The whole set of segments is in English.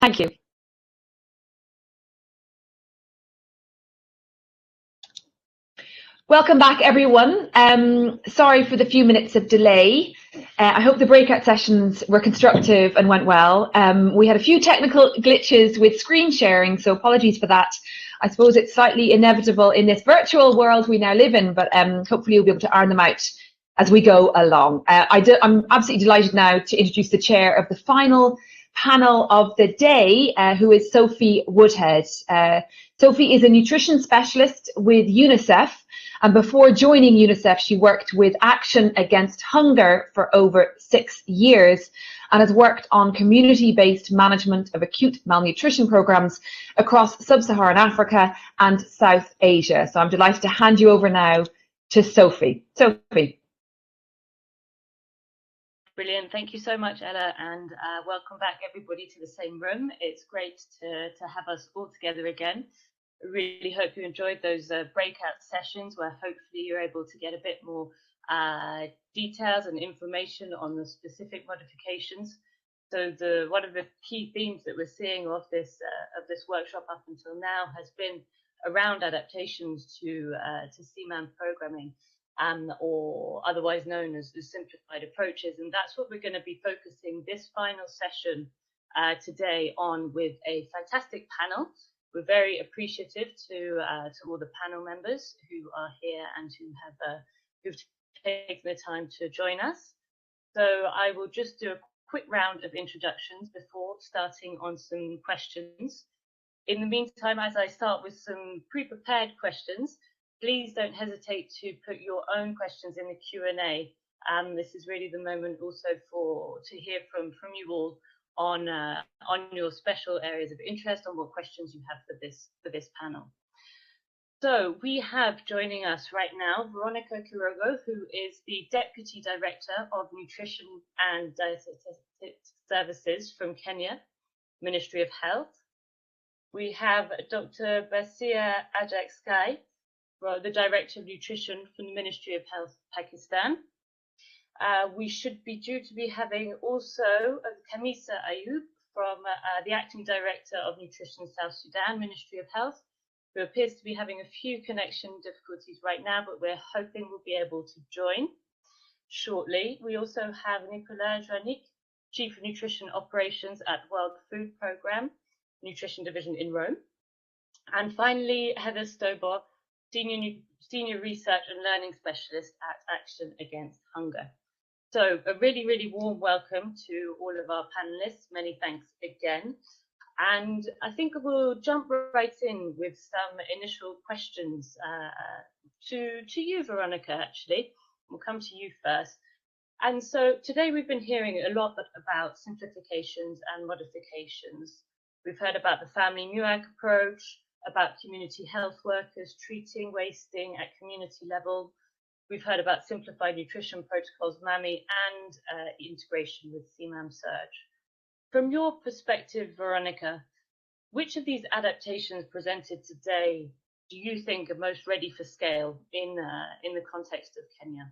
Thank you. Welcome back, everyone. Sorry for the few minutes of delay. I hope the breakout sessions were constructive and went well. We had a few technical glitches with screen sharing, so apologies for that. I suppose it's slightly inevitable in this virtual world we now live in, but hopefully you'll be able to iron them out as we go along. I'm absolutely delighted now to introduce the chair of the final panel of the day, who is Sophie Woodhead. Sophie is a nutrition specialist with UNICEF, and before joining UNICEF, she worked with Action Against Hunger for over 6 years and has worked on community-based management of acute malnutrition programs across sub-Saharan Africa and South Asia. So I'm delighted to hand you over now to Sophie. Sophie. Brilliant. Thank you so much, Ella, and welcome back, everybody, to the same room. It's great to have us all together again. I really hope you enjoyed those breakout sessions where hopefully you're able to get a bit more details and information on the specific modifications. So one of the key themes that we're seeing of this workshop up until now has been around adaptations to CMAM programming, or otherwise known as the simplified approaches, and that's what we're going to be focusing this final session today on with a fantastic panel. We're very appreciative to all the panel members who are here and who've taken the time to join us. So I will just do a quick round of introductions before starting on some questions. In the meantime, as I start with some pre-prepared questions, please don't hesitate to put your own questions in the Q&A. This is really the moment also to hear from you all on your special areas of interest, on what questions you have for this panel. So we have joining us right now Veronica Kirogo, who is the Deputy Director of Nutrition and Dietetics Services from Kenya, Ministry of Health. We have Dr. Basia Ajak-Sky, the Director of Nutrition from the Ministry of Health, Pakistan. We should be due to be having also Khamisa Ayoub from the Acting Director of Nutrition South Sudan, Ministry of Health, who appears to be having a few connection difficulties right now, but we're hoping we'll be able to join shortly. We also have Nicolas, Joannic, Chief of Nutrition Operations at World Food Programme, Nutrition Division in Rome. And finally, Heather Stoboff, Senior Research and Learning Specialist at Action Against Hunger. So a really, really warm welcome to all of our panelists. Many thanks again. And I think we'll jump right in with some initial questions to you, Veronica, actually. We'll come to you first. And so today we've been hearing a lot about simplifications and modifications. We've heard about the family MUAC approach, about community health workers treating wasting at community level. We've heard about simplified nutrition protocols, MAMI, and integration with CMAM Surge. From your perspective, Veronica, which of these adaptations presented today do you think are most ready for scale in the context of Kenya?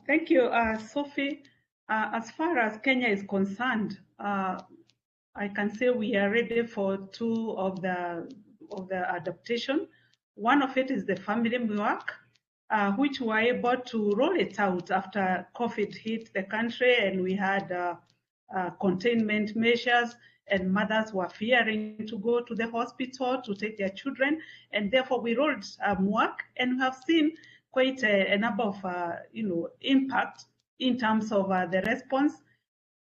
Thank you, Sophie. As far as Kenya is concerned, I can say we are ready for two of the adaptation. One of it is the family MUAC, which we were able to roll it out after COVID hit the country and we had containment measures, and mothers were fearing to go to the hospital to take their children, and therefore we rolled MUAC, and we have seen quite a number of impact in terms of the response.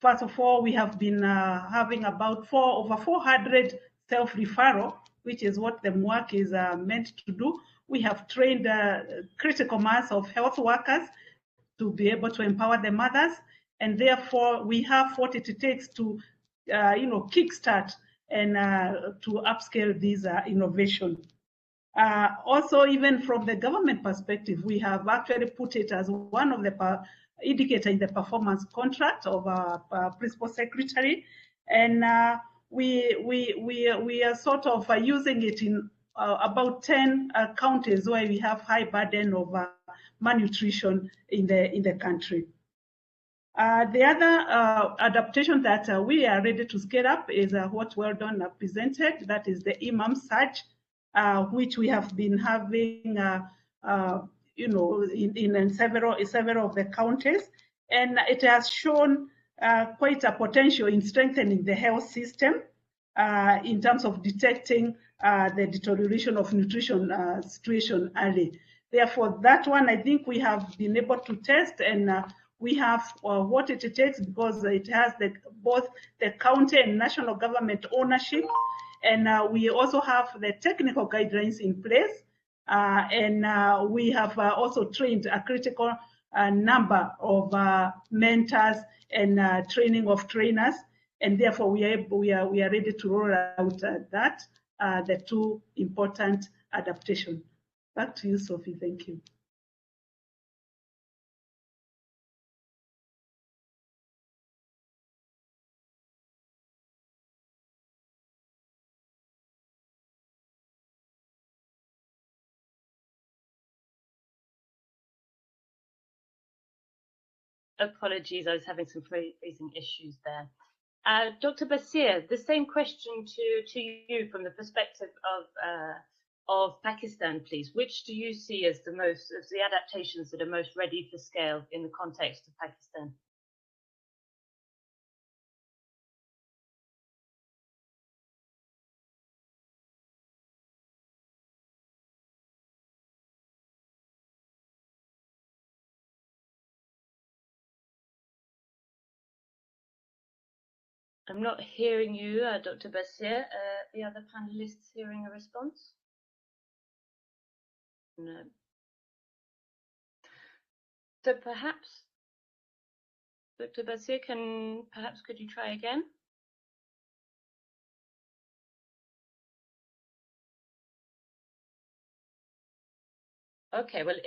First of all, we have been having about over 400 self-referral, which is what the MUAC is meant to do. We have trained a critical mass of health workers to be able to empower the mothers, and therefore we have what it takes to kickstart and to upscale these innovation. Also, even from the government perspective, we have actually put it as one of the indicator in the performance contract of our principal secretary, and we are sort of using it in about 10 counties where we have high burden of malnutrition in the country. The other adaptation that we are ready to scale up is what Weldon presented. That is the CMAM search, which we have been having, in several of the counties, and it has shown quite a potential in strengthening the health system in terms of detecting the deterioration of nutrition situation early. Therefore, that one I think we have been able to test, and we have what it takes, because it has both the county and national government ownership, and we also have the technical guidelines in place, and we have also trained a critical number of mentors and training of trainers, and therefore we are ready to roll out the two important adaptations. Back to you, Sophie. Thank you. Apologies, I was having some freezing issues there. Dr. Basir, the same question to you from the perspective of Pakistan, please. Which do you see as the adaptations that are most ready for scale in the context of Pakistan? I'm not hearing you, Dr. Basir. The other panelists hearing a response? No. So perhaps, Dr. Basir, could you try again? Okay, well,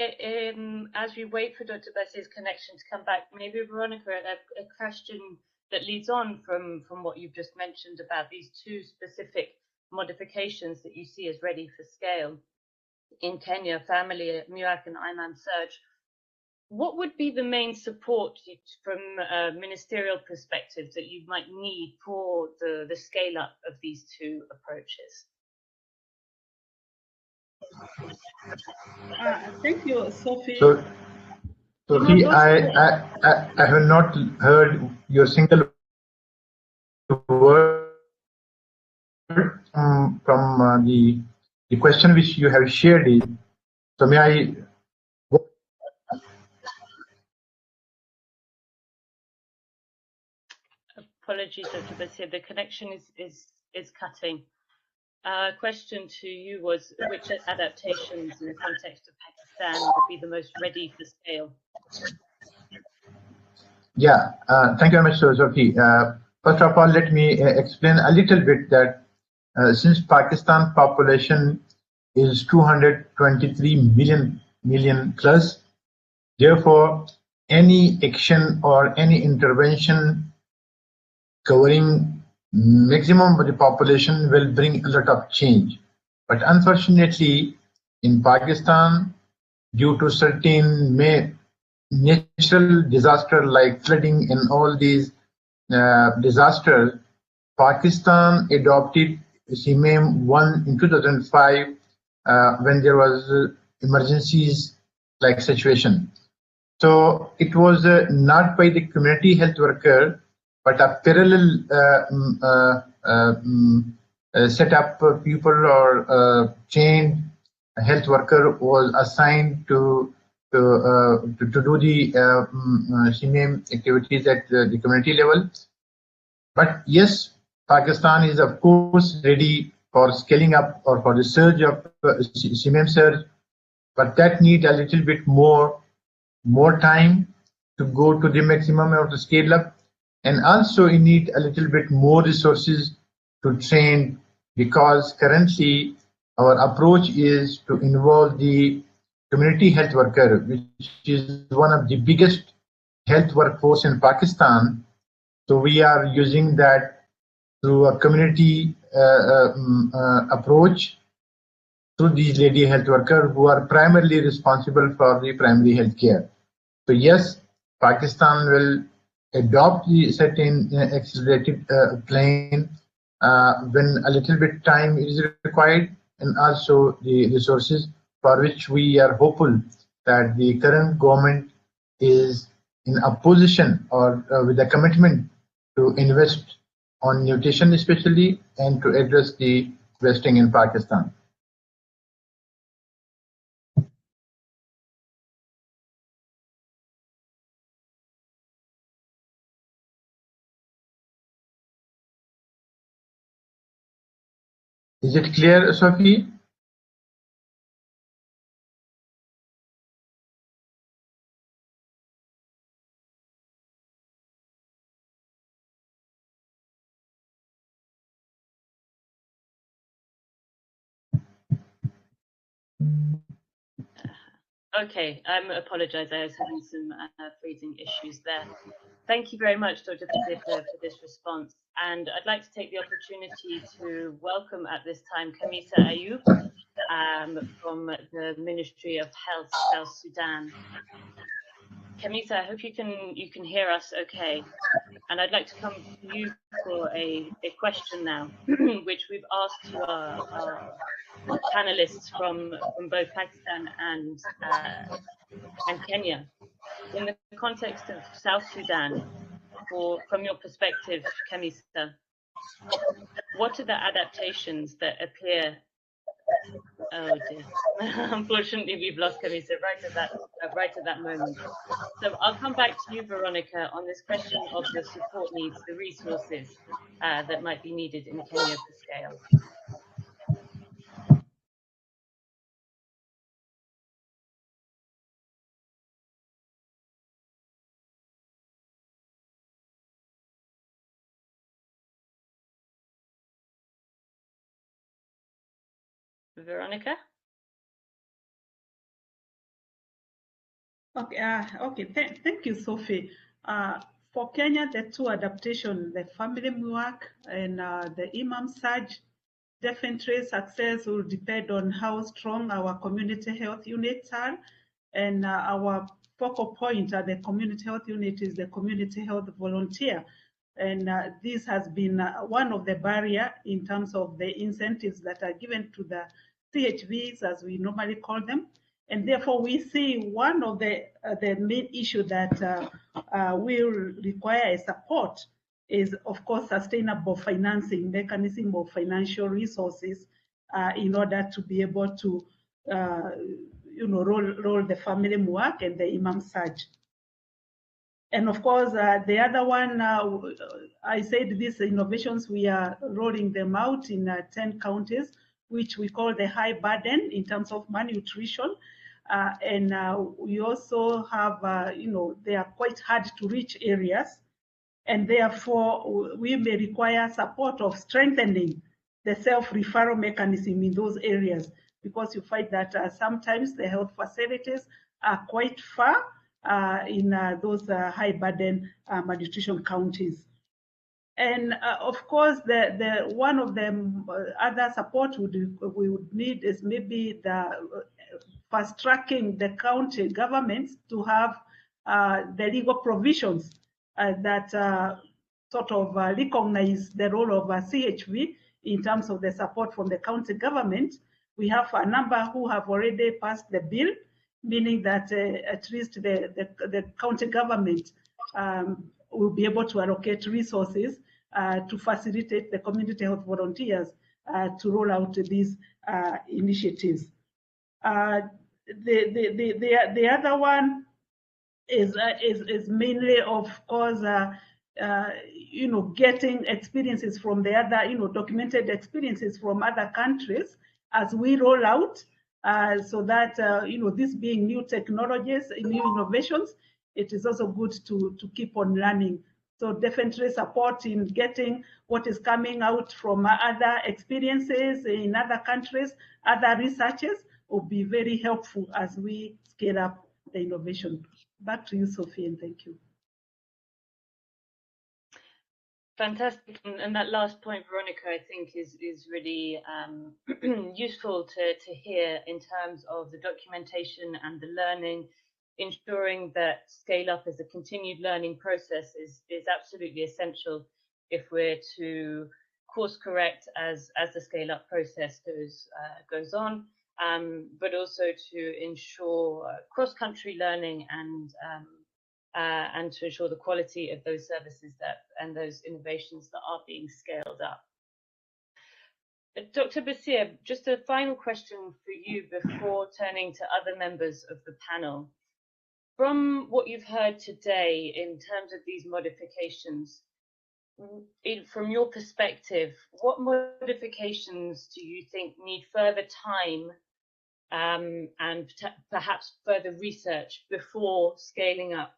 as we wait for Dr. Basir's connection to come back, maybe Veronica, a question that leads on from what you've just mentioned about these two specific modifications that you see as ready for scale in Kenya, family, MUAC and IMAM surge. What would be the main support from a ministerial perspective that you might need for the scale up of these two approaches? Thank you, Sophie. Sophie, I have not heard your single word from the question which you have shared. So may I? Apologies, Dr. Basir, the connection is cutting. Question to you was, which adaptations in the context of Pakistan would be the most ready for scale? Yeah, thank you very much, Sophie. First of all, let me explain a little bit that since Pakistan population is 223 million plus, therefore any action or any intervention covering maximum of the population will bring a lot of change. But unfortunately, in Pakistan, due to certain natural disaster like flooding and all these disasters, Pakistan adopted CMAM 1 in 2005 when there was emergencies like situation. So it was not by the community health worker, but a parallel set up people or trained health worker was assigned to do the CMAM activities at the community level. But yes, Pakistan is of course ready for scaling up or for the surge of CMAM surge, but that need a little bit more time to go to the maximum or to scale up. And also you need a little bit more resources to train, because currently our approach is to involve the community health worker, which is one of the biggest health workforce in Pakistan. So we are using that through a community approach through these lady health workers who are primarily responsible for the primary health care. So yes, Pakistan will adopt the certain accelerated plane when a little bit time is required, and also the resources for which we are hopeful that the current government is in a position or with a commitment to invest on nutrition especially and to address the wasting in Pakistan. Is it clear, Sophie? Okay, I apologise. I was having some freezing issues there. Thank you very much, Dr. Fatir, for this response. And I'd like to take the opportunity to welcome at this time Khamisa Ayoub from the Ministry of Health, South Sudan. Khamisa, I hope you can hear us okay. And I'd like to come to you for a question now, which we've asked to our panelists from both Pakistan and Kenya. In the context of South Sudan, from your perspective, Khamisa, what are the adaptations that appear? Oh dear! Unfortunately, we've lost Khamisa right at that moment. So I'll come back to you, Veronica, on this question of the support needs, the resources that might be needed in Kenya for scale. Veronica? Okay, thank you, Sophie. For Kenya, the two adaptations, the family work and the imam surge, definitely success will depend on how strong our community health units are, and our focal point at the community health unit is the community health volunteer. And this has been one of the barriers in terms of the incentives that are given to the CHVs, as we normally call them. And therefore, we see one of the main issue that will require a support is, of course, sustainable financing mechanism of financial resources in order to be able to, roll the family work and the imam surge. And of course, the other one, I said these innovations, we are rolling them out in 10 counties, which we call the high burden in terms of malnutrition. And we also have, they are quite hard to reach areas. And therefore, we may require support of strengthening the self-referral mechanism in those areas, because you find that sometimes the health facilities are quite far in those high burden malnutrition counties. And of course, the one of the other support we would need is maybe the fast tracking the county governments to have the legal provisions that sort of recognize the role of CHV in terms of the support from the county government. We have a number who have already passed the bill, meaning that at least the county government will be able to allocate resources to facilitate the community health volunteers to roll out these initiatives. The other one is mainly, of course, getting experiences from the other, documented experiences from other countries as we roll out, so that this being new technologies, new innovations, it is also good to keep on learning. So definitely support in getting what is coming out from other experiences in other countries, other researches will be very helpful as we scale up the innovation. Back to you, Sophie, and thank you. Fantastic, and that last point, Veronica, I think is really useful to hear in terms of the documentation and the learning ensuring that scale up as a continued learning process is absolutely essential if we're to course correct as the scale up process goes on, but also to ensure cross-country learning and to ensure the quality of those services and those innovations that are being scaled up. Dr. Basir, just a final question for you before turning to other members of the panel. From what you've heard today in terms of these modifications, from your perspective, what modifications do you think need further time and perhaps further research before scaling up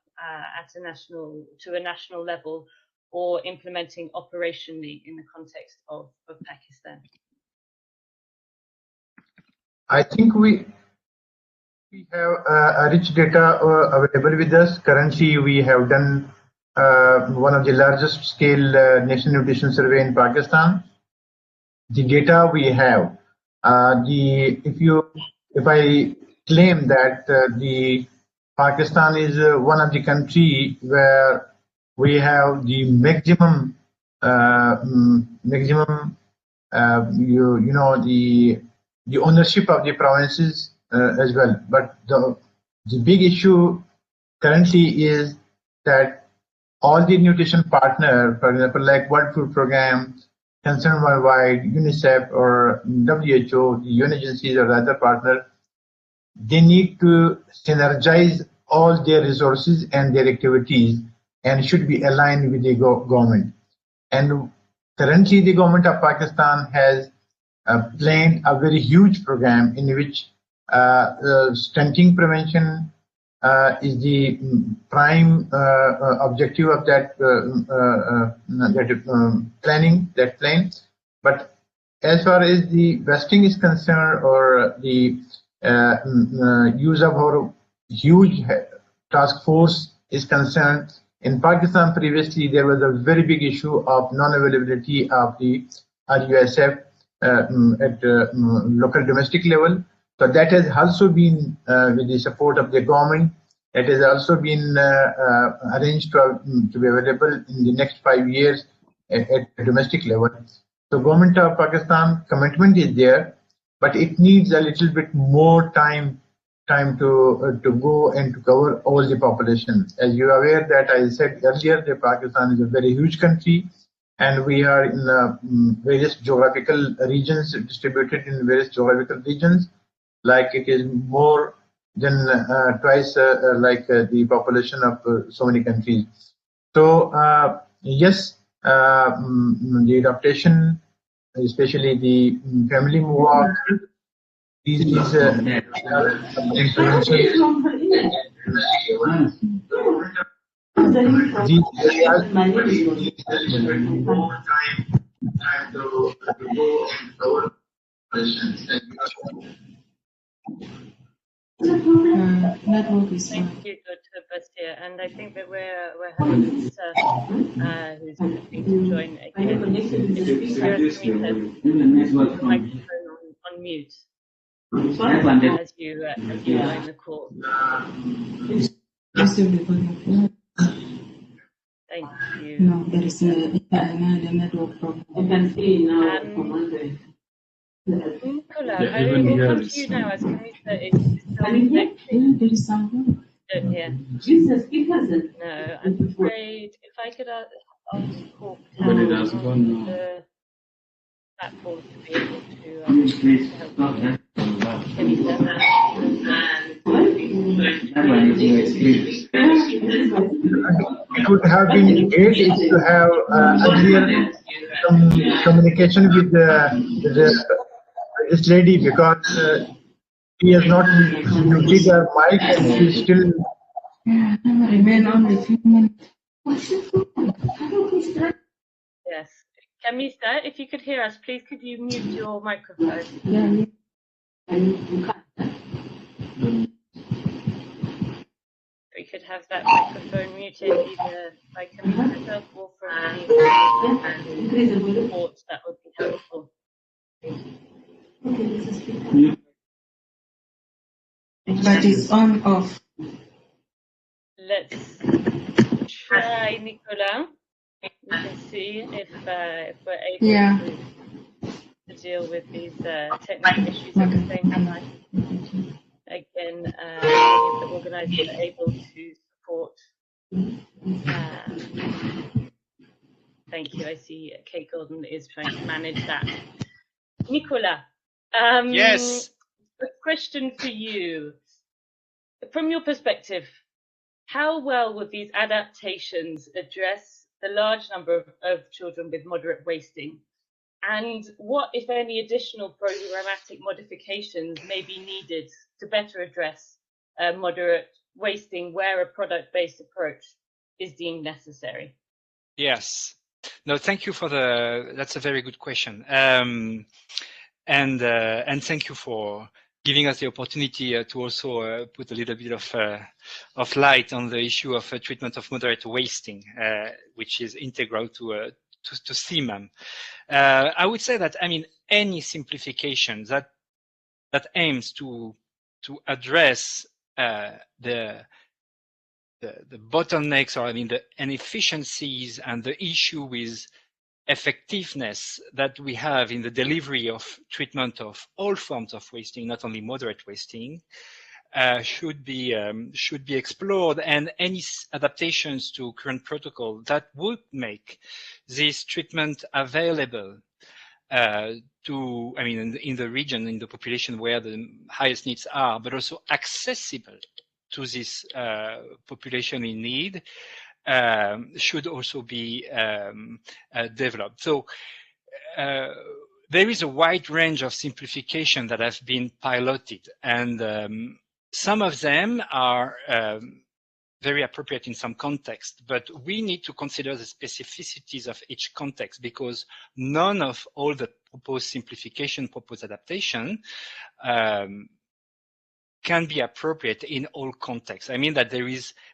to a national level or implementing operationally in the context of Pakistan? I think we have rich data available with us. Currently, we have done one of the largest scale national nutrition survey in Pakistan. The data we have, if I claim that the Pakistan is one of the country where we have the maximum the ownership of the provinces as well. But the big issue currently is that all the nutrition partners, for example, like World Food Program, Concern Worldwide, UNICEF, or WHO, the UN agencies or other partners, they need to synergize all their resources and their activities and should be aligned with the government. And currently, the government of Pakistan has planned a very huge program in which stunting prevention is the prime objective of that plan. But as far as the vesting is concerned, or the use of our huge task force is concerned, in Pakistan previously there was a very big issue of non-availability of the RUSF at local domestic level. So that has also been, with the support of the government, it has also been arranged to be available in the next 5 years at domestic level. So government of Pakistan commitment is there, but it needs a little bit more time to go and to cover all the population. As you are aware that I said earlier that Pakistan is a very huge country, and we are in various geographical regions, distributed in various geographical regions, like it is more than twice like the population of so many countries. So yes, the adaptation, especially the family move out, these Thank you, Dr. Basir, and I think that we're having Khamisa who's hoping to join again. If you hear us, Khamisa, the microphone on mute as you join the call. Thank you. No, there is a network problem. I can see now. Nicolas, I will come to you now as Khamisa is still connecting. There is someone. Don't hear. No, I'm afraid if I could ask Corp on the platform to be able to help Khamisa. It would have been great if you have earlier communication with this lady, because she has not muted her mic and she still remain on the treatment. Yes. Khamisa, if you could hear us, please could you mute your microphone? Yeah. We could have that microphone muted either by Khamisa herself or from the reports, that would be helpful. But it's on off. let's try Nicolas. We can see if we're able to deal with these technical issues at the same time. Again, many of the organisers are able to support. Thank you. I see Kate Golden is trying to manage that. Nicolas, yes. A question for you. From your perspective, how well would these adaptations address the large number of children with moderate wasting? And what, if any, additional programmatic modifications may be needed to better address moderate wasting where a product-based approach is deemed necessary? Yes. No, thank you for that's a very good question. And thank you for giving us the opportunity to also put a little bit of light on the issue of treatment of moderate wasting, which is integral to CMAM. I would say that, I mean, any simplification that aims to address the bottlenecks, or I mean the inefficiencies and the issue with effectiveness that we have in the delivery of treatment of all forms of wasting, not only moderate wasting, should be explored, and any adaptations to current protocol that would make this treatment available to, I mean, in the region, in the population where the highest needs are, but also accessible to this population in need, should also be developed. So there is a wide range of simplification that have been piloted, and some of them are very appropriate in some context, but we need to consider the specificities of each context, because none of all the proposed simplification, proposed adaptation can be appropriate in all contexts. I mean that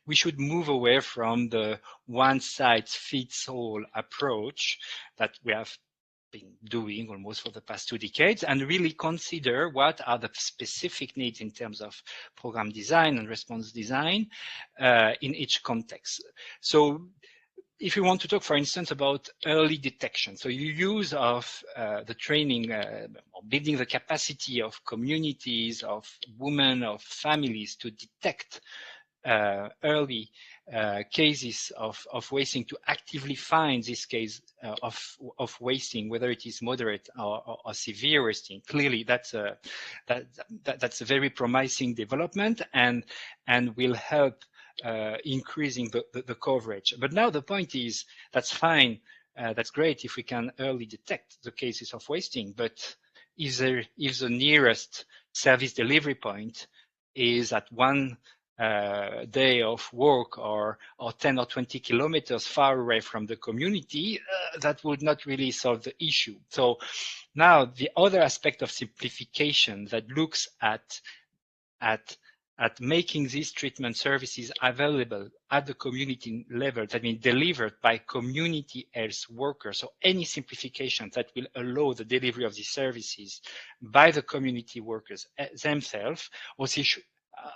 we should move away from the one-size-fits-all approach that we have been doing almost for the past 2 decades, and really consider what are the specific needs in terms of program design and response design in each context. So if you want to talk, for instance, about early detection, so you use of the training, building the capacity of communities, of women, of families to detect early cases of wasting, to actively find this case of wasting, whether it is moderate or severe wasting. Clearly, that's a very promising development, and will help increasing the coverage. But now the point is, that's fine, that's great if we can early detect the cases of wasting, but if the nearest service delivery point is at one day of work or 10 or 20 kilometers far away from the community, that would not really solve the issue. So now the other aspect of simplification that looks at making these treatment services available at the community level, that means delivered by community health workers. So any simplification that will allow the delivery of these services by the community workers themselves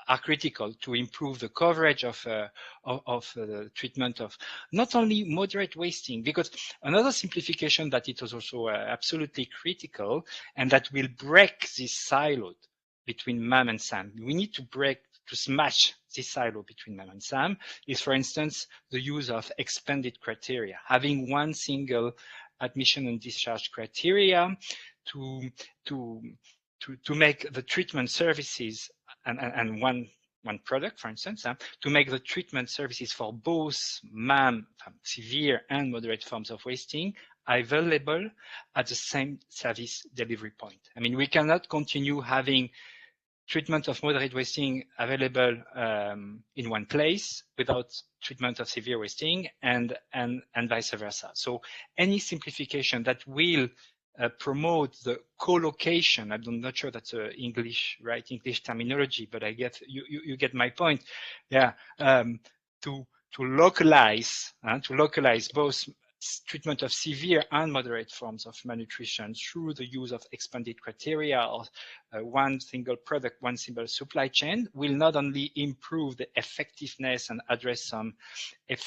are critical to improve the coverage of the treatment of not only moderate wasting, because another simplification that it was also absolutely critical, and that will break this silo between MAM and SAM. We need to smash this silo between MAM and SAM, is, for instance, the use of expanded criteria, having one single admission and discharge criteria to make the treatment services and one product, for instance, to make the treatment services for both MAM, severe and moderate forms of wasting, available at the same service delivery point. I mean, we cannot continue having treatment of moderate wasting available in one place without treatment of severe wasting, and vice versa. So any simplification that will promote the co-location, I'm not sure that's English terminology, but I get you get my point. Yeah, to localize both treatment of severe and moderate forms of malnutrition through the use of expanded criteria or one single product, one single supply chain will not only improve the effectiveness and address some of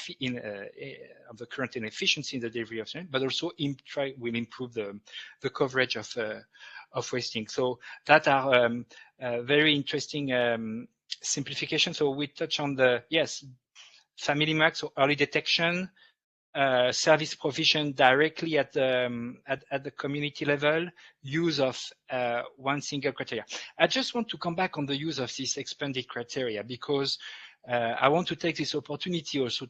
the current inefficiency in the delivery of treatment, but also will improve the coverage of wasting. So that are very interesting simplification. So we touch on the, yes, family MUAC, so early detection, service provision directly at the community level, use of one single criteria. I just want to come back on the use of this expanded criteria because I want to take this opportunity also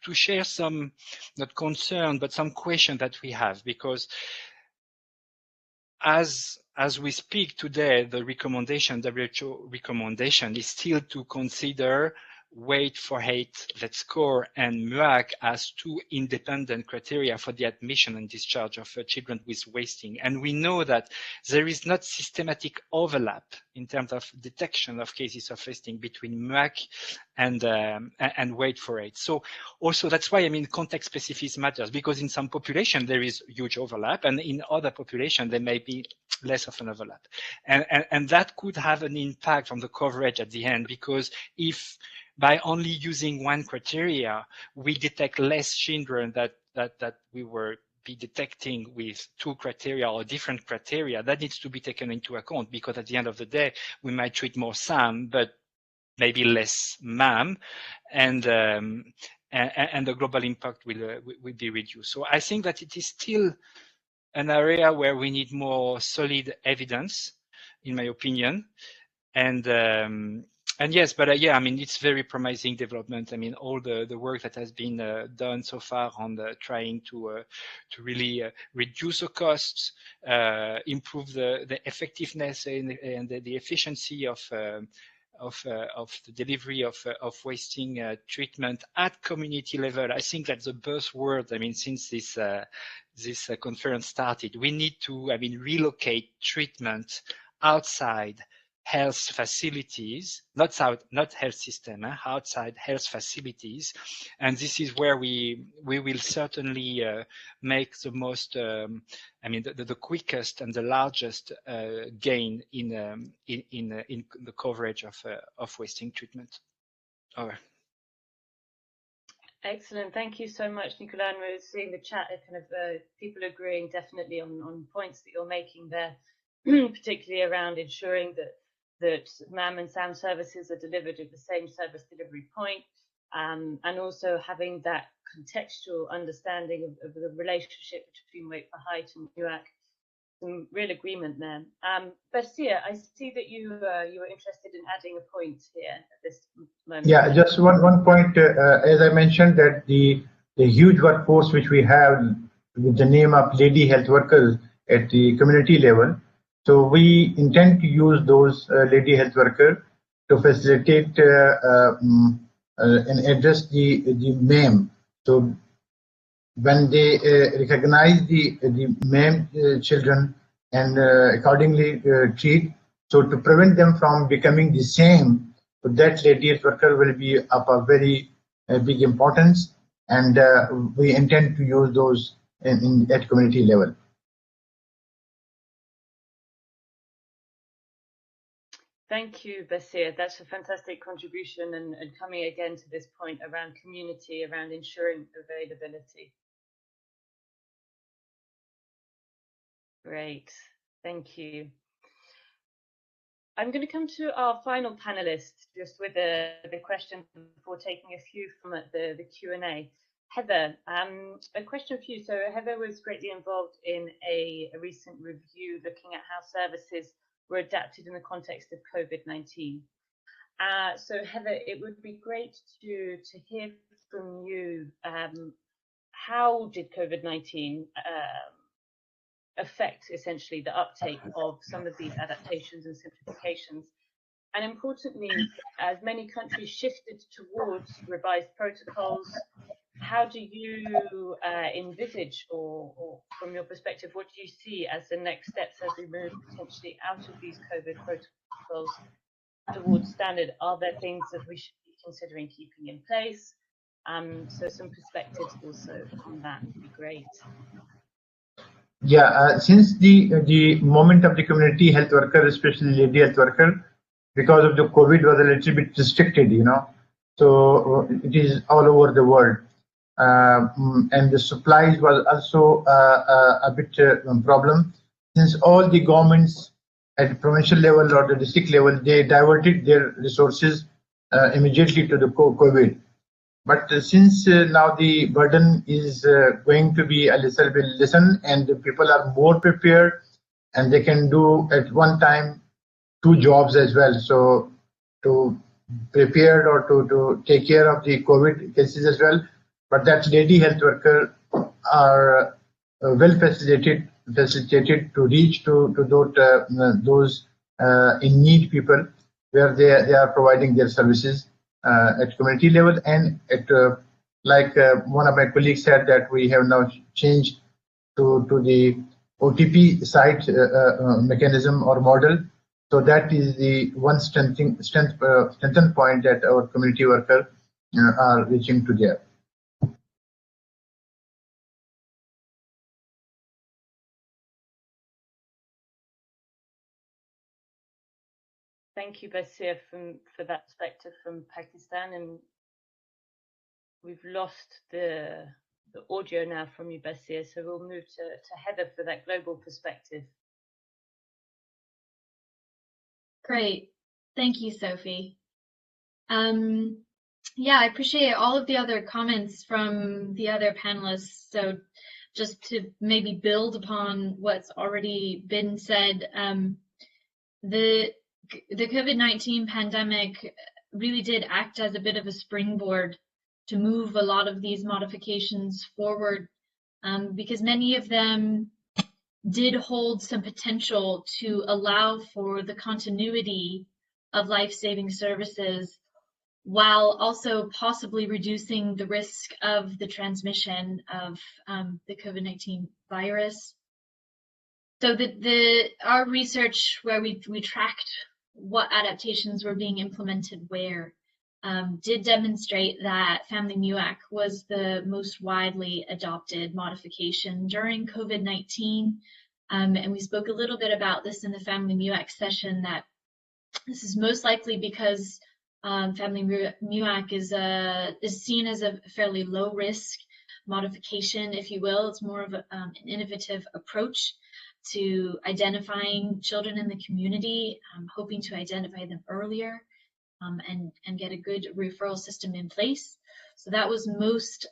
to share some, not concern, but some question that we have, because as we speak today, the recommendation, WHO recommendation is still to consider weight for height, let's score, and MUAC as two independent criteria for the admission and discharge of children with wasting. And we know that there is not systematic overlap in terms of detection of cases of wasting between MUAC and weight for height. So also that's why, I mean, context specificity matters, because in some population there is huge overlap, and in other population there may be less of an overlap. And that could have an impact on the coverage at the end, because if by only using one criteria, we detect less children that we were be detecting with two criteria or different criteria, that needs to be taken into account, because at the end of the day, we might treat more SAM, but maybe less MAM, and the global impact will be reduced. So I think that it is still an area where we need more solid evidence, in my opinion, and yes, but yeah, I mean, it's very promising development. I mean, all the work that has been done so far on trying to really reduce the costs, improve the effectiveness and the efficiency of the delivery of wasting treatment at community level. I think that's the buzzword. I mean, since this conference started, we need to, I mean, relocate treatment outside health facilities, not health system, outside health facilities, and this is where we will certainly make the most, I mean, the quickest and the largest gain in the coverage of wasting treatment. Over. Excellent, thank you so much, Nicolas. And we're seeing the chat, kind of people agreeing definitely on points that you're making there, particularly around ensuring that MAM and SAM services are delivered at the same service delivery point, and also having that contextual understanding of the relationship between weight for height and MUAC. Some real agreement there. Basia, I see that you were interested in adding a point here at this moment. Yeah, just one point. As I mentioned, that the huge workforce which we have with the name of lady health workers at the community level. So we intend to use those lady health workers to facilitate and address the MAM. So when they recognize the MAM children and accordingly treat, so to prevent them from becoming the same, so that lady health worker will be of a very big importance, and we intend to use those at community level. Thank you, Basia. That's a fantastic contribution, and coming again to this point around community, around ensuring availability. Great, thank you. I'm going to come to our final panelist just with the question before taking a few from the Q&A. Heather, a question for you. So Heather was greatly involved in a recent review looking at how services were adapted in the context of COVID-19. So Heather, it would be great to hear from you, how did COVID-19 affect essentially the uptake of some of these adaptations and simplifications? And importantly, as many countries shifted towards revised protocols, how do you envisage, or from your perspective, what do you see as the next steps as we move potentially out of these COVID protocols towards standard? Are there things that we should be considering keeping in place? So some perspectives also on that would be great. Yeah, since the moment of the community health worker, especially lady health worker, because of the COVID was a little bit restricted, so it is all over the world. And the supplies was also a bit problem, since all the governments at provincial level or the district level, they diverted their resources immediately to the COVID. But since now the burden is going to be a little bit lessened, and the people are more prepared, and they can do at one time 2 jobs as well. So to prepare or to take care of the COVID cases as well. But that lady health worker are well facilitated to reach to those in need people, where they are providing their services at community level, and at like one of my colleagues said, that we have now changed to the OTP site mechanism or model. So that is the one strengthen point that our community workers are reaching to there. Thank you, Basir, for that perspective from Pakistan. And we've lost the audio now from you, Basir, so we'll move to Heather for that global perspective. Great. Thank you, Sophie. Yeah, I appreciate all of the other comments from the other panelists. So just to maybe build upon what's already been said, the COVID-19 pandemic really did act as a bit of a springboard to move a lot of these modifications forward, because many of them did hold some potential to allow for the continuity of life-saving services, while also possibly reducing the risk of the transmission of the COVID-19 virus. So our research, where we tracked what adaptations were being implemented where, did demonstrate that Family MUAC was the most widely adopted modification during COVID-19. And we spoke a little bit about this in the Family MUAC session, that this is most likely because Family MUAC is seen as a fairly low risk modification, if you will. It's more of an innovative approach to identifying children in the community, hoping to identify them earlier, and get a good referral system in place. So that was most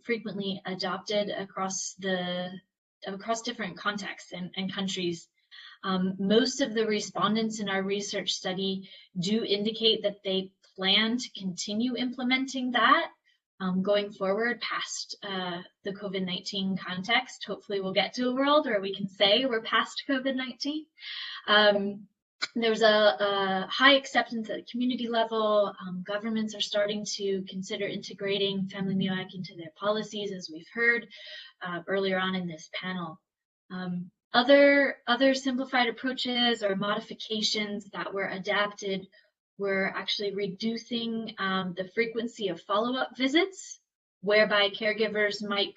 frequently adopted across different contexts and countries. Most of the respondents in our research study do indicate that they plan to continue implementing that going forward past the COVID-19 context. Hopefully we'll get to a world where we can say we're past COVID-19. There's a high acceptance at the community level. Governments are starting to consider integrating Family MUAC into their policies, as we've heard earlier on in this panel. Other simplified approaches or modifications that were adapted were actually reducing the frequency of follow-up visits, whereby caregivers might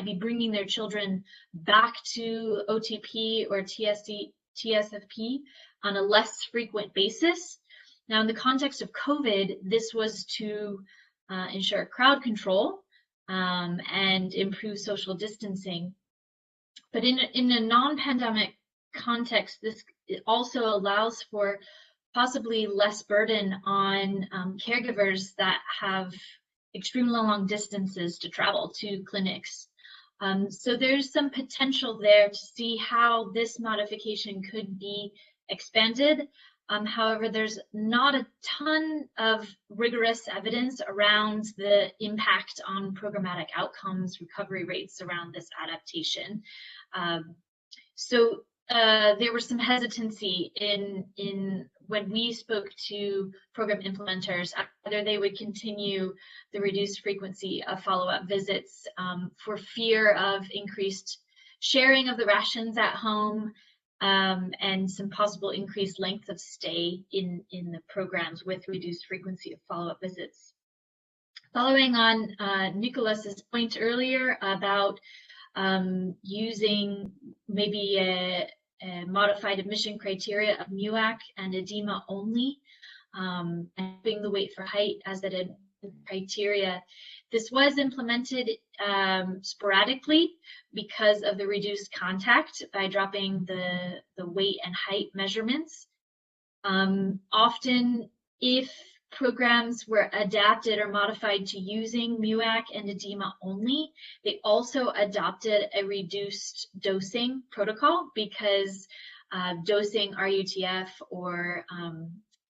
be bringing their children back to OTP or TSFP on a less frequent basis. Now, in the context of COVID, this was to ensure crowd control and improve social distancing. But in a non-pandemic context, this also allows for possibly less burden on caregivers that have extremely long distances to travel to clinics. So there's some potential there to see how this modification could be expanded. However, there's not a ton of rigorous evidence around the impact on programmatic outcomes, recovery rates around this adaptation. So there was some hesitancy in when we spoke to program implementers, whether they would continue the reduced frequency of follow-up visits for fear of increased sharing of the rations at home, and some possible increased length of stay in the programs with reduced frequency of follow-up visits. Following on Nicolas's point earlier about using maybe a modified admission criteria of MUAC and edema only, and having the weight for height as that criteria. This was implemented sporadically because of the reduced contact by dropping the weight and height measurements. Often, if programs were adapted or modified to using MUAC and edema only, they also adopted a reduced dosing protocol because dosing RUTF or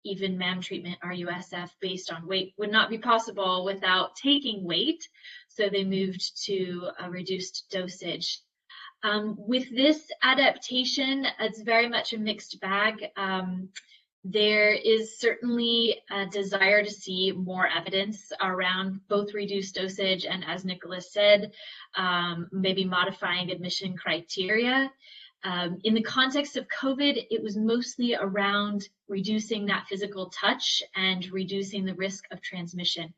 even MAM treatment RUSF based on weight would not be possible without taking weight, so they moved to a reduced dosage. With this adaptation, it's very much a mixed bag. There is certainly a desire to see more evidence around both reduced dosage and, as Nicolas said, maybe modifying admission criteria. In the context of COVID, it was mostly around reducing that physical touch and reducing the risk of transmission.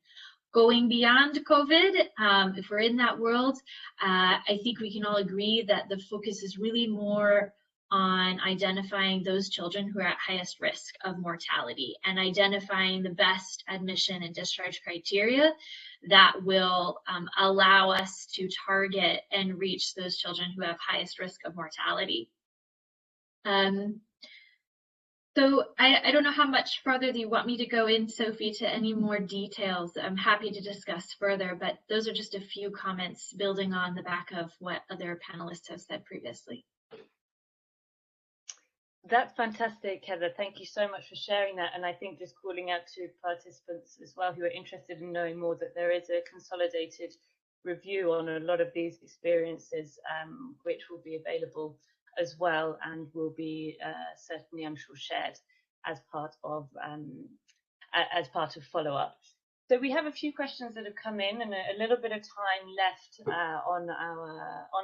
Going beyond COVID, if we're in that world, I think we can all agree that the focus is really more on identifying those children who are at highest risk of mortality and identifying the best admission and discharge criteria that will allow us to target and reach those children who have highest risk of mortality. So I don't know how much further do you want me to go in, Sophie, to any more details. I'm happy to discuss further, but those are just a few comments building on the back of what other panelists have said previously. That's fantastic, Heather. Thank you so much for sharing that. And I think just calling out to participants as well who are interested in knowing more that there is a consolidated review on a lot of these experiences, which will be available as well and will be certainly, I'm sure, shared as part of follow-up. So we have a few questions that have come in and a little bit of time left on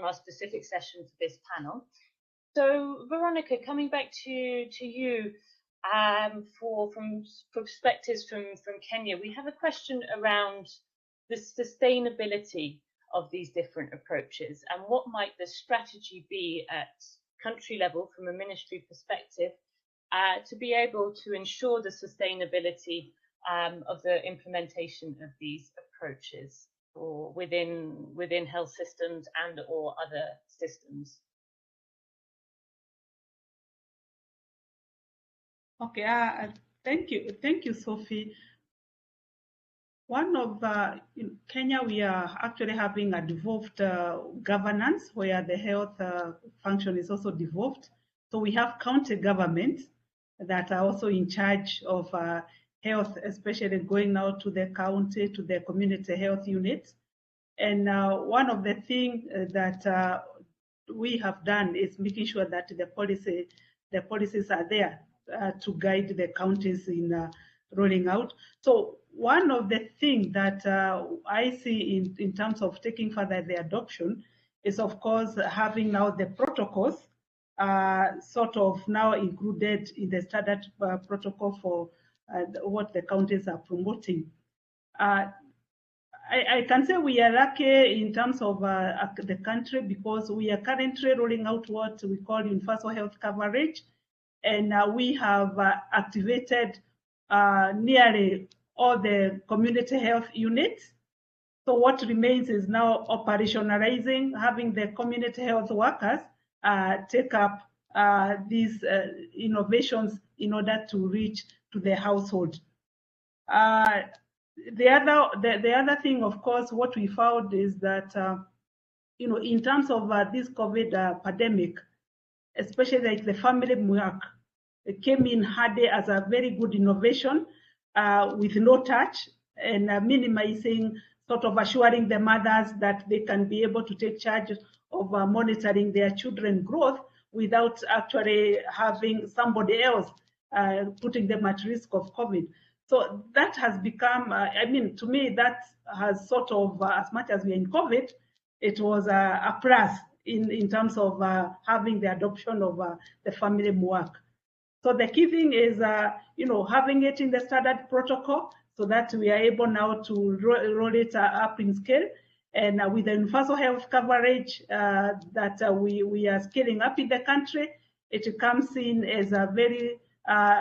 our specific session for this panel. So Veronica, coming back to you from perspectives from Kenya, we have a question around the sustainability of these different approaches and what might the strategy be at country level from a ministry perspective to be able to ensure the sustainability of the implementation of these approaches or within health systems and or other systems. Okay, thank you, Sophie. One of in Kenya, we are actually having a devolved governance where the health function is also devolved. So we have county governments that are also in charge of health, especially going now to the county, to the community health units. And one of the things that we have done is making sure that the policies are there to guide the counties in rolling out. So one of the things that I see in terms of taking further the adoption is, of course, having now the protocols sort of now included in the standard protocol for what the counties are promoting. I can say we are lucky in terms of the country because we are currently rolling out what we call universal health coverage. And we have activated nearly all the community health units. So what remains is now operationalizing, having the community health workers take up these innovations in order to reach to the household. The other thing, of course, what we found is that in terms of this COVID pandemic, especially like the family MUAC, it came in handy as a very good innovation with no touch and minimizing, sort of assuring the mothers that they can be able to take charge of monitoring their children's growth without actually having somebody else putting them at risk of COVID. So that has become, I mean, to me, that has sort of, as much as we're in COVID, it was a plus in terms of having the adoption of the family MUAC. So the key thing is, having it in the standard protocol so that we are able now to roll it up in scale. And with the universal health coverage that we are scaling up in the country, it comes in as a very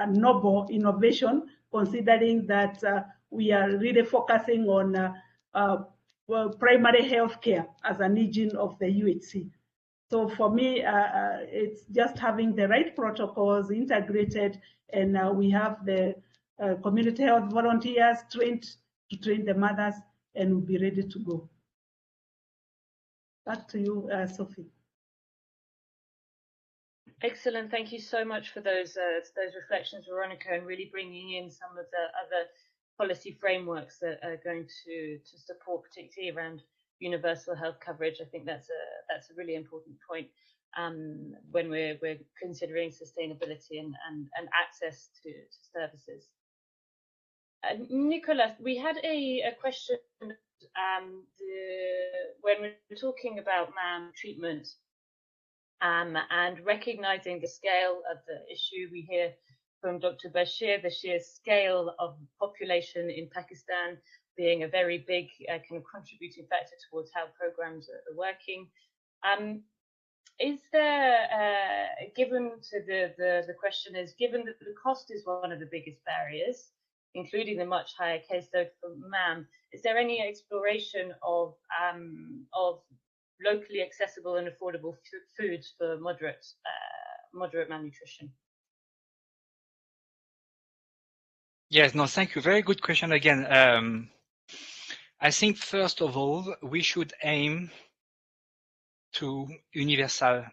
noble innovation, considering that we are really focusing on primary health care as an engine of the UHC. So for me, it's just having the right protocols integrated, and we have the community health volunteers trained to train the mothers, and we'll be ready to go. Back to you, Sophie. Excellent. Thank you so much for those reflections, Veronica, and really bringing in some of the other policy frameworks that are going to support, particularly around universal health coverage. I think that's a really important point when we're considering sustainability and access to services. Nicolas, we had a question when we're talking about MAM treatment and recognizing the scale of the issue. We hear from Dr. Bashir the sheer scale of population in Pakistan being a very big kind of contributing factor towards how programs are working. Is there, given to the question is, given that the cost is one of the biggest barriers, including the much higher caseload for MAM, is there any exploration of locally accessible and affordable foods for moderate malnutrition? Yes, no, thank you. Very good question again. I think first of all, we should aim to universal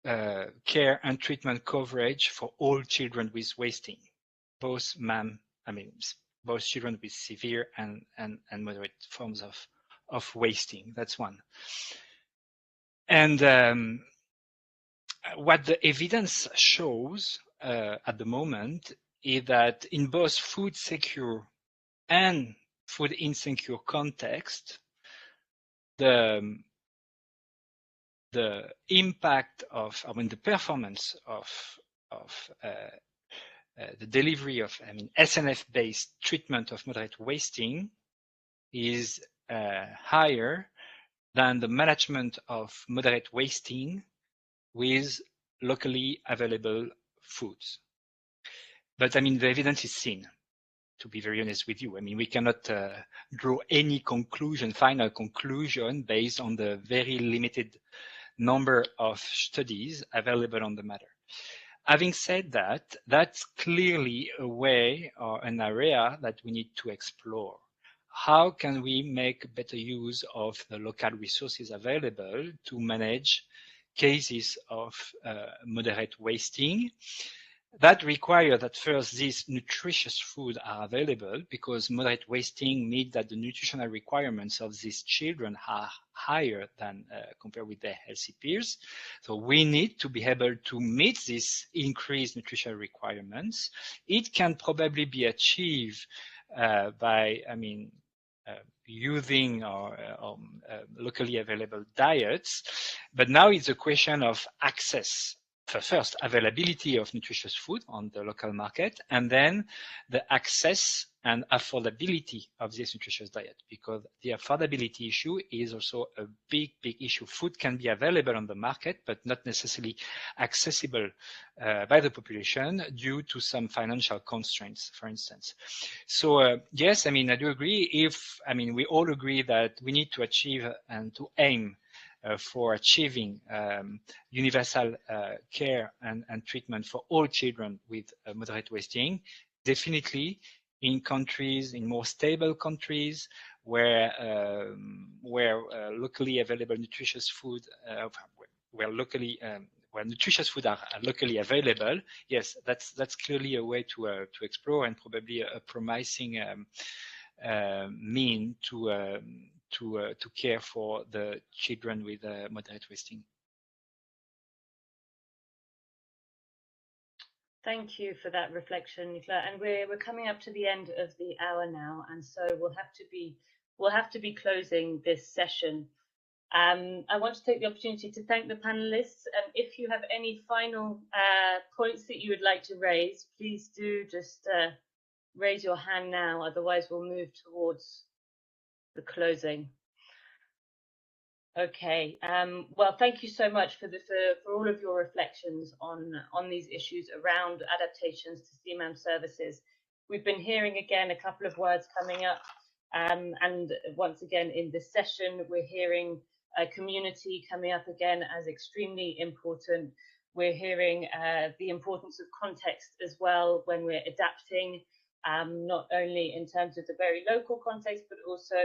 care and treatment coverage for all children with wasting, both MAM, both children with severe and moderate forms of wasting. That's one. And what the evidence shows at the moment is that in both food secure and food insecure context, the impact of, the performance of the delivery of, SNF-based treatment of moderate wasting is higher than the management of moderate wasting with locally available foods. But the evidence is thin, to be very honest with you. We cannot draw any final conclusion based on the very limited number of studies available on the matter. Having said that, that's clearly a way or an area that we need to explore. How can we make better use of the local resources available to manage cases of moderate wasting? That requires that first these nutritious food are available, because moderate wasting means that the nutritional requirements of these children are higher than compared with their healthy peers. So we need to be able to meet these increased nutritional requirements. It can probably be achieved by, using or locally available diets, but now it's a question of access. First, availability of nutritious food on the local market, and then the access and affordability of this nutritious diet, because the affordability issue is also a big issue. Food can be available on the market, but not necessarily accessible by the population due to some financial constraints, for instance. So yes, I do agree. We all agree that we need to achieve and to aim for achieving universal care and treatment for all children with moderate wasting. Definitely in countries, in more stable countries where locally available nutritious food, where nutritious food are locally available. Yes, that's clearly a way to explore, and probably a promising mean to care for the children with moderate wasting. Thank you for that reflection, Nicolas. And we're coming up to the end of the hour now, and so we'll have to be closing this session. I want to take the opportunity to thank the panelists, and if you have any final points that you would like to raise, please do just raise your hand now, otherwise we'll move towards the closing. Okay, well, thank you so much for all of your reflections on these issues around adaptations to CMAM services. We've been hearing again a couple of words coming up, and once again in this session we're hearing community coming up again as extremely important. We're hearing the importance of context as well when we're adapting, not only in terms of the very local context, but also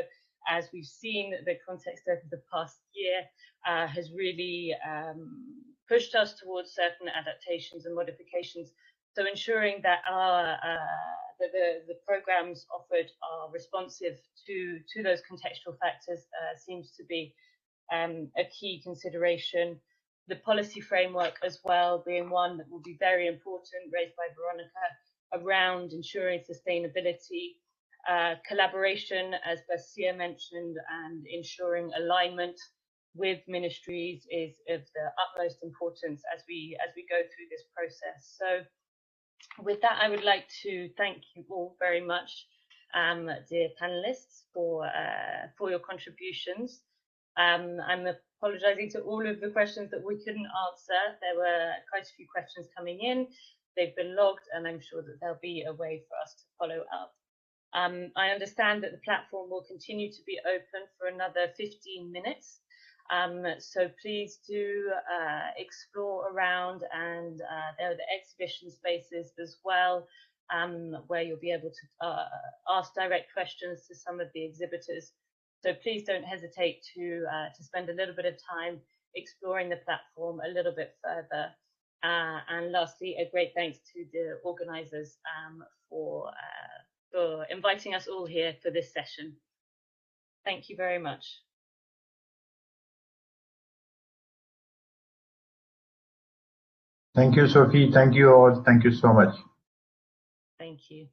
as we've seen the context over the past year has really pushed us towards certain adaptations and modifications. So ensuring that the programs offered are responsive to those contextual factors seems to be a key consideration. The policy framework as well being one that will be very important, raised by Veronica, around ensuring sustainability, collaboration, as Basia mentioned, and ensuring alignment with ministries is of the utmost importance as we go through this process. So with that, I would like to thank you all very much, dear panelists, for your contributions. I'm apologizing to all of the questions that we couldn't answer. There were quite a few questions coming in. They've been logged, and I'm sure that there'll be a way for us to follow up. I understand that the platform will continue to be open for another 15 minutes. So please do explore around, and there are the exhibition spaces as well, where you'll be able to ask direct questions to some of the exhibitors. So please don't hesitate to spend a little bit of time exploring the platform a little bit further. And lastly, a great thanks to the organisers for inviting us all here for this session. Thank you very much. Thank you, Sophie. Thank you all. Thank you so much. Thank you.